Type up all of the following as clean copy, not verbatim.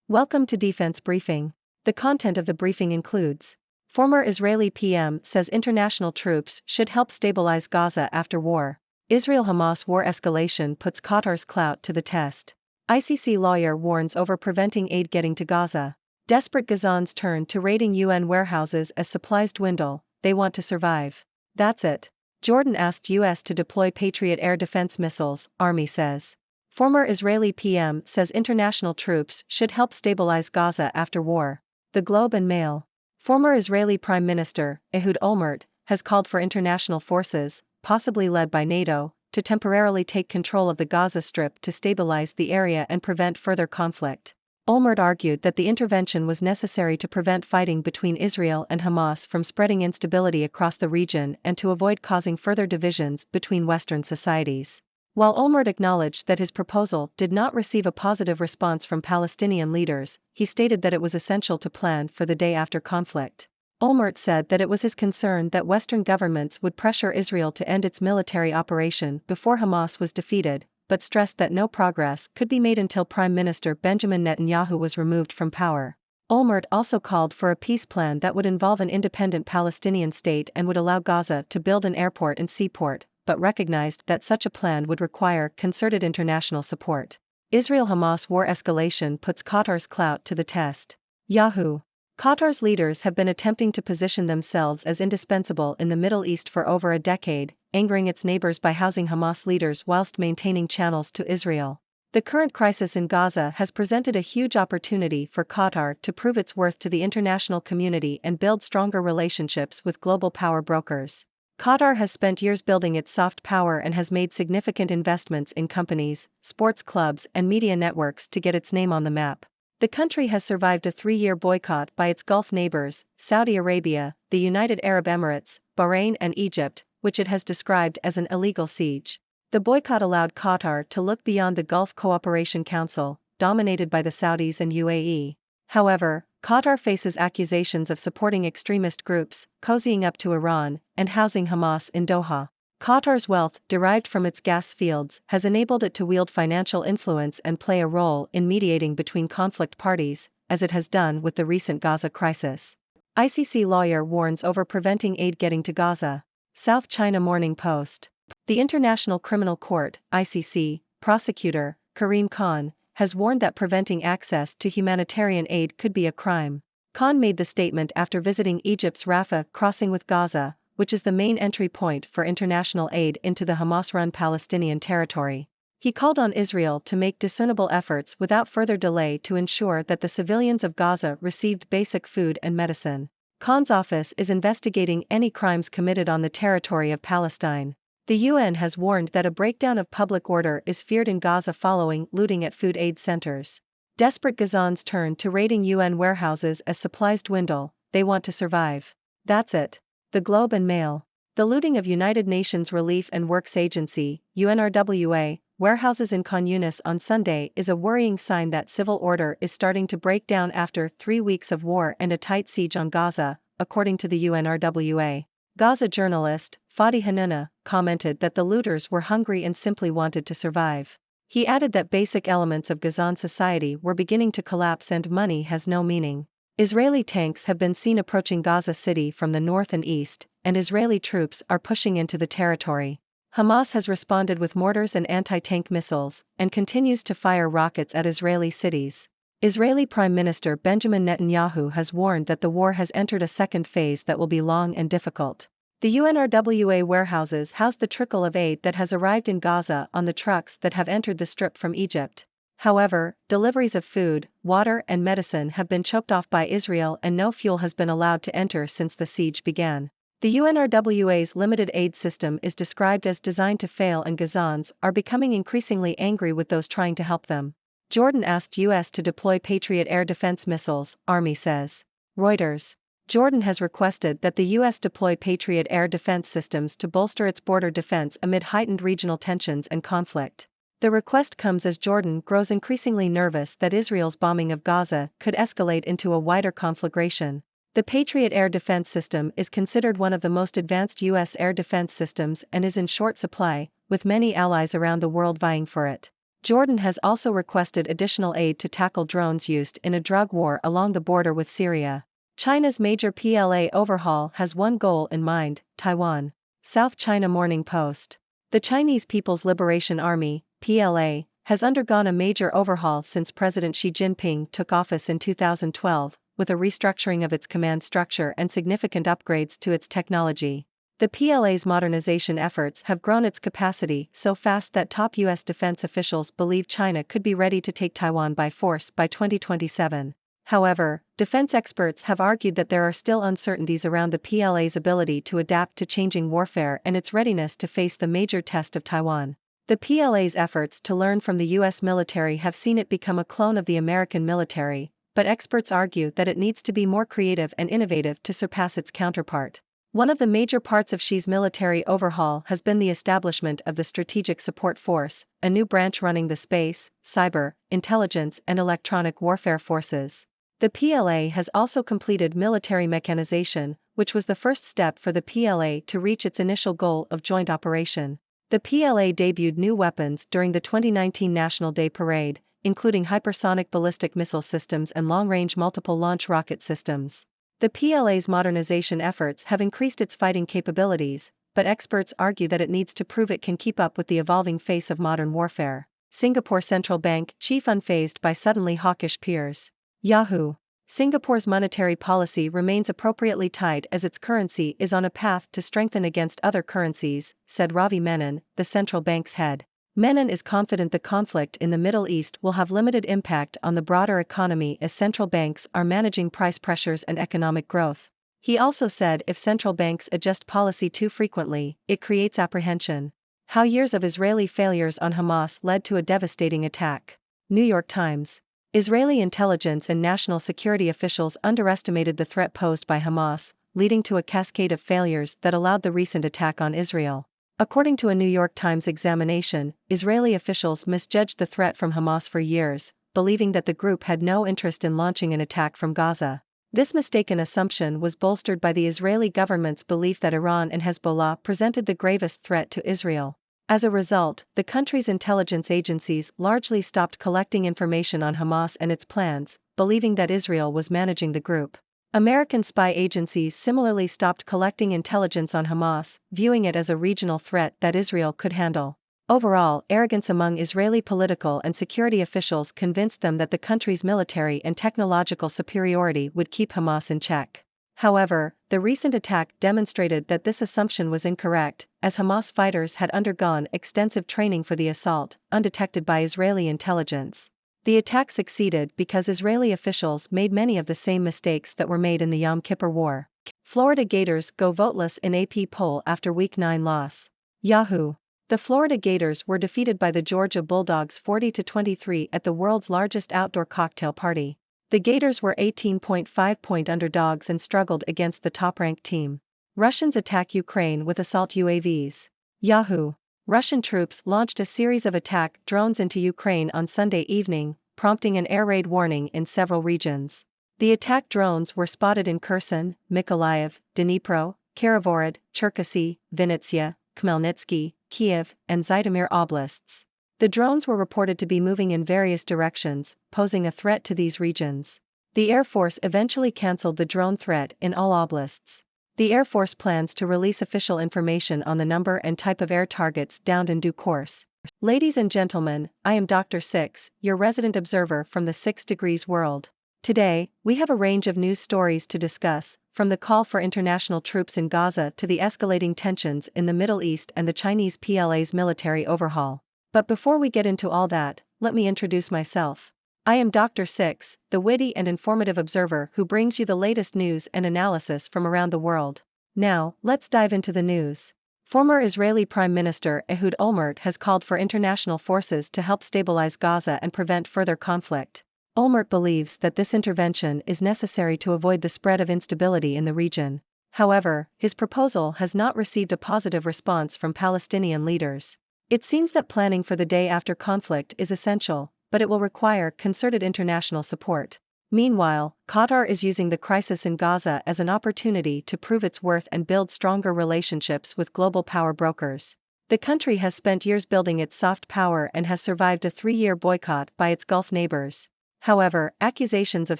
Welcome to Defense Briefing. The content of the briefing includes: former Israeli PM says international troops should help stabilize Gaza after war. Israel-Hamas war escalation puts Qatar's clout to the test. ICC lawyer warns over preventing aid getting to Gaza. Desperate Gazans turn to raiding UN warehouses as supplies dwindle, they want to survive. That's it. Jordan asked US to deploy Patriot air defense missiles, Army says. Former Israeli PM says international troops should help stabilize Gaza after war. The Globe and Mail. Former Israeli Prime Minister, Ehud Olmert, has called for international forces, possibly led by NATO, to temporarily take control of the Gaza Strip to stabilize the area and prevent further conflict. Olmert argued that the intervention was necessary to prevent fighting between Israel and Hamas from spreading instability across the region and to avoid causing further divisions between Western societies. While Olmert acknowledged that his proposal did not receive a positive response from Palestinian leaders, he stated that it was essential to plan for the day after conflict. Olmert said that it was his concern that Western governments would pressure Israel to end its military operation before Hamas was defeated, but stressed that no progress could be made until Prime Minister Benjamin Netanyahu was removed from power. Olmert also called for a peace plan that would involve an independent Palestinian state and would allow Gaza to build an airport and seaport, but recognized that such a plan would require concerted international support. Israel-Hamas war escalation puts Qatar's clout to the test. Yahoo! Qatar's leaders have been attempting to position themselves as indispensable in the Middle East for over a decade, angering its neighbors by housing Hamas leaders whilst maintaining channels to Israel. The current crisis in Gaza has presented a huge opportunity for Qatar to prove its worth to the international community and build stronger relationships with global power brokers. Qatar has spent years building its soft power and has made significant investments in companies, sports clubs and media networks to get its name on the map. The country has survived a 3-year boycott by its Gulf neighbors, Saudi Arabia, the United Arab Emirates, Bahrain and Egypt, which it has described as an illegal siege. The boycott allowed Qatar to look beyond the Gulf Cooperation Council, dominated by the Saudis and UAE. However, Qatar faces accusations of supporting extremist groups, cozying up to Iran, and housing Hamas in Doha. Qatar's wealth, derived from its gas fields, has enabled it to wield financial influence and play a role in mediating between conflict parties, as it has done with the recent Gaza crisis. ICC lawyer warns over preventing aid getting to Gaza. South China Morning Post. The International Criminal Court, ICC, prosecutor, Karim Khan, has warned that preventing access to humanitarian aid could be a crime. Khan made the statement after visiting Egypt's Rafah crossing with Gaza, which is the main entry point for international aid into the Hamas-run Palestinian territory. He called on Israel to make discernible efforts without further delay to ensure that the civilians of Gaza received basic food and medicine. Khan's office is investigating any crimes committed on the territory of Palestine. The UN has warned that a breakdown of public order is feared in Gaza following looting at food aid centers. Desperate Gazans turn to raiding UN warehouses as supplies dwindle, they want to survive. That's it. The Globe and Mail. The looting of United Nations Relief and Works Agency, UNRWA, warehouses in Khan Yunis on Sunday is a worrying sign that civil order is starting to break down after 3 weeks of war and a tight siege on Gaza, according to the UNRWA. Gaza journalist, Fadi Hanuna, commented that the looters were hungry and simply wanted to survive. He added that basic elements of Gazan society were beginning to collapse and money has no meaning. Israeli tanks have been seen approaching Gaza City from the north and east, and Israeli troops are pushing into the territory. Hamas has responded with mortars and anti-tank missiles, and continues to fire rockets at Israeli cities. Israeli Prime Minister Benjamin Netanyahu has warned that the war has entered a second phase that will be long and difficult. The UNRWA warehouses house the trickle of aid that has arrived in Gaza on the trucks that have entered the Strip from Egypt. However, deliveries of food, water and medicine have been choked off by Israel and no fuel has been allowed to enter since the siege began. The UNRWA's limited aid system is described as designed to fail and Gazans are becoming increasingly angry with those trying to help them. Jordan asked US to deploy Patriot air defense missiles, Army says. Reuters. Jordan has requested that the US deploy Patriot air defense systems to bolster its border defense amid heightened regional tensions and conflict. The request comes as Jordan grows increasingly nervous that Israel's bombing of Gaza could escalate into a wider conflagration. The Patriot air defense system is considered one of the most advanced US air defense systems and is in short supply, with many allies around the world vying for it. Jordan has also requested additional aid to tackle drones used in a drug war along the border with Syria. China's major PLA overhaul has one goal in mind: Taiwan. South China Morning Post. The Chinese People's Liberation Army, PLA, has undergone a major overhaul since President Xi Jinping took office in 2012, with a restructuring of its command structure and significant upgrades to its technology. The PLA's modernization efforts have grown its capacity so fast that top U.S. defense officials believe China could be ready to take Taiwan by force by 2027. However, defense experts have argued that there are still uncertainties around the PLA's ability to adapt to changing warfare and its readiness to face the major test of Taiwan. The PLA's efforts to learn from the U.S. military have seen it become a clone of the American military, but experts argue that it needs to be more creative and innovative to surpass its counterpart. One of the major parts of Xi's military overhaul has been the establishment of the Strategic Support Force, a new branch running the space, cyber, intelligence and electronic warfare forces. The PLA has also completed military mechanization, which was the first step for the PLA to reach its initial goal of joint operation. The PLA debuted new weapons during the 2019 National Day Parade, including hypersonic ballistic missile systems and long-range multiple launch rocket systems. The PLA's modernization efforts have increased its fighting capabilities, but experts argue that it needs to prove it can keep up with the evolving face of modern warfare. Singapore Central Bank chief unfazed by suddenly hawkish peers. Yahoo! Singapore's monetary policy remains appropriately tight as its currency is on a path to strengthen against other currencies, said Ravi Menon, the central bank's head. Menon is confident the conflict in the Middle East will have limited impact on the broader economy as central banks are managing price pressures and economic growth. He also said if central banks adjust policy too frequently, it creates apprehension. How years of Israeli failures on Hamas led to a devastating attack. New York Times. Israeli intelligence and national security officials underestimated the threat posed by Hamas, leading to a cascade of failures that allowed the recent attack on Israel. According to a New York Times examination, Israeli officials misjudged the threat from Hamas for years, believing that the group had no interest in launching an attack from Gaza. This mistaken assumption was bolstered by the Israeli government's belief that Iran and Hezbollah presented the gravest threat to Israel. As a result, the country's intelligence agencies largely stopped collecting information on Hamas and its plans, believing that Israel was managing the group. American spy agencies similarly stopped collecting intelligence on Hamas, viewing it as a regional threat that Israel could handle. Overall, arrogance among Israeli political and security officials convinced them that the country's military and technological superiority would keep Hamas in check. However, the recent attack demonstrated that this assumption was incorrect, as Hamas fighters had undergone extensive training for the assault, undetected by Israeli intelligence. The attack succeeded because Israeli officials made many of the same mistakes that were made in the Yom Kippur War. Florida Gators go voteless in AP poll after Week 9 loss. Yahoo! The Florida Gators were defeated by the Georgia Bulldogs 40-23 at the world's largest outdoor cocktail party. The Gators were 18.5-point underdogs and struggled against the top-ranked team. Russians attack Ukraine with assault UAVs. Yahoo! Russian troops launched a series of attack drones into Ukraine on Sunday evening, prompting an air raid warning in several regions. The attack drones were spotted in Kherson, Mykolaiv, Dnipro, Karavorad, Cherkasy, Vinnytsia, Khmelnytsky, Kiev, and Zhytomyr oblasts. The drones were reported to be moving in various directions, posing a threat to these regions. The Air Force eventually cancelled the drone threat in all oblasts. The Air Force plans to release official information on the number and type of air targets downed in due course. Ladies and gentlemen, I am Dr. Six, your resident observer from the 6 Degrees world. Today, we have a range of news stories to discuss, from the call for international troops in Gaza to the escalating tensions in the Middle East and the Chinese PLA's military overhaul. But before we get into all that, let me introduce myself. I am Dr. Six, the witty and informative observer who brings you the latest news and analysis from around the world. Now, let's dive into the news. Former Israeli Prime Minister Ehud Olmert has called for international forces to help stabilize Gaza and prevent further conflict. Olmert believes that this intervention is necessary to avoid the spread of instability in the region. However, his proposal has not received a positive response from Palestinian leaders. It seems that planning for the day after conflict is essential, but it will require concerted international support. Meanwhile, Qatar is using the crisis in Gaza as an opportunity to prove its worth and build stronger relationships with global power brokers. The country has spent years building its soft power and has survived a 3-year boycott by its Gulf neighbors. However, accusations of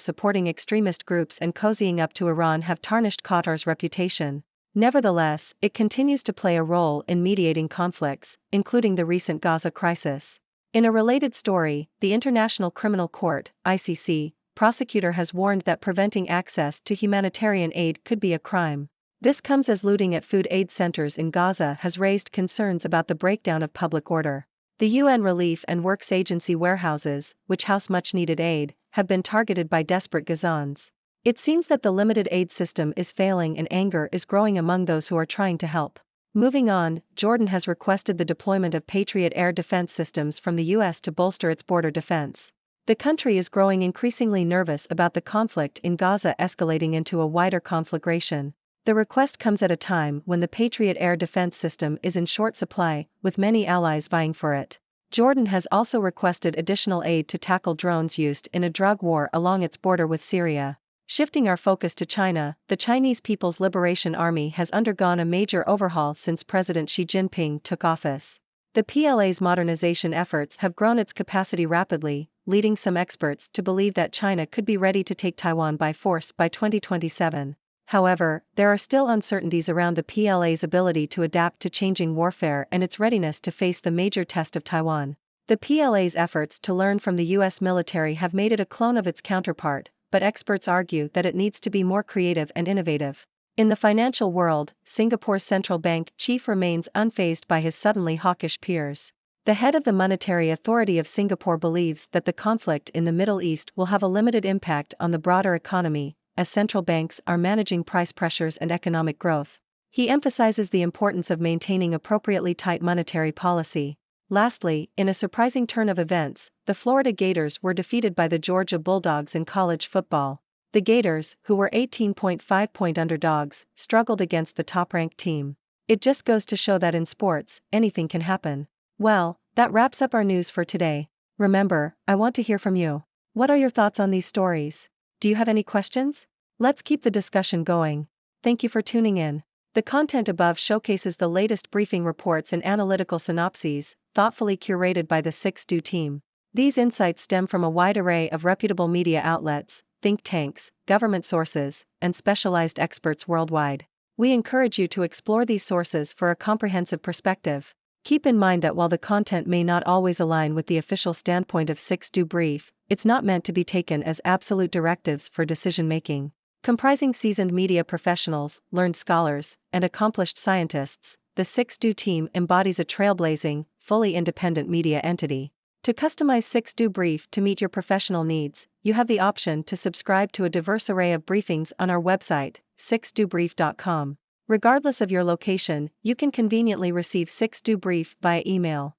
supporting extremist groups and cozying up to Iran have tarnished Qatar's reputation. Nevertheless, it continues to play a role in mediating conflicts, including the recent Gaza crisis. In a related story, the International Criminal Court, ICC, prosecutor has warned that preventing access to humanitarian aid could be a crime. This comes as looting at food aid centers in Gaza has raised concerns about the breakdown of public order. The UN Relief and Works Agency warehouses, which house much-needed aid, have been targeted by desperate Gazans. It seems that the limited aid system is failing and anger is growing among those who are trying to help. Moving on, Jordan has requested the deployment of Patriot air defense systems from the U.S. to bolster its border defense. The country is growing increasingly nervous about the conflict in Gaza escalating into a wider conflagration. The request comes at a time when the Patriot air defense system is in short supply, with many allies vying for it. Jordan has also requested additional aid to tackle drones used in a drug war along its border with Syria. Shifting our focus to China, the Chinese People's Liberation Army has undergone a major overhaul since President Xi Jinping took office. The PLA's modernization efforts have grown its capacity rapidly, leading some experts to believe that China could be ready to take Taiwan by force by 2027. However, there are still uncertainties around the PLA's ability to adapt to changing warfare and its readiness to face the major test of Taiwan. The PLA's efforts to learn from the U.S. military have made it a clone of its counterpart, but experts argue that it needs to be more creative and innovative. In the financial world, Singapore's central bank chief remains unfazed by his suddenly hawkish peers. The head of the Monetary Authority of Singapore believes that the conflict in the Middle East will have a limited impact on the broader economy, as central banks are managing price pressures and economic growth. He emphasizes the importance of maintaining appropriately tight monetary policy. Lastly, in a surprising turn of events, the Florida Gators were defeated by the Georgia Bulldogs in college football. The Gators, who were 18.5-point underdogs, struggled against the top-ranked team. It just goes to show that in sports, anything can happen. Well, that wraps up our news for today. Remember, I want to hear from you. What are your thoughts on these stories? Do you have any questions? Let's keep the discussion going. Thank you for tuning in. The content above showcases the latest briefing reports and analytical synopses, thoughtfully curated by the 6Do team. These insights stem from a wide array of reputable media outlets, think tanks, government sources, and specialized experts worldwide. We encourage you to explore these sources for a comprehensive perspective. Keep in mind that while the content may not always align with the official standpoint of 6Do Brief, it's not meant to be taken as absolute directives for decision-making. Comprising seasoned media professionals, learned scholars, and accomplished scientists, the 6Do team embodies a trailblazing, fully independent media entity. To customize 6Do Brief to meet your professional needs, you have the option to subscribe to a diverse array of briefings on our website, 6dobrief.com. Regardless of your location, you can conveniently receive 6Do Brief via email.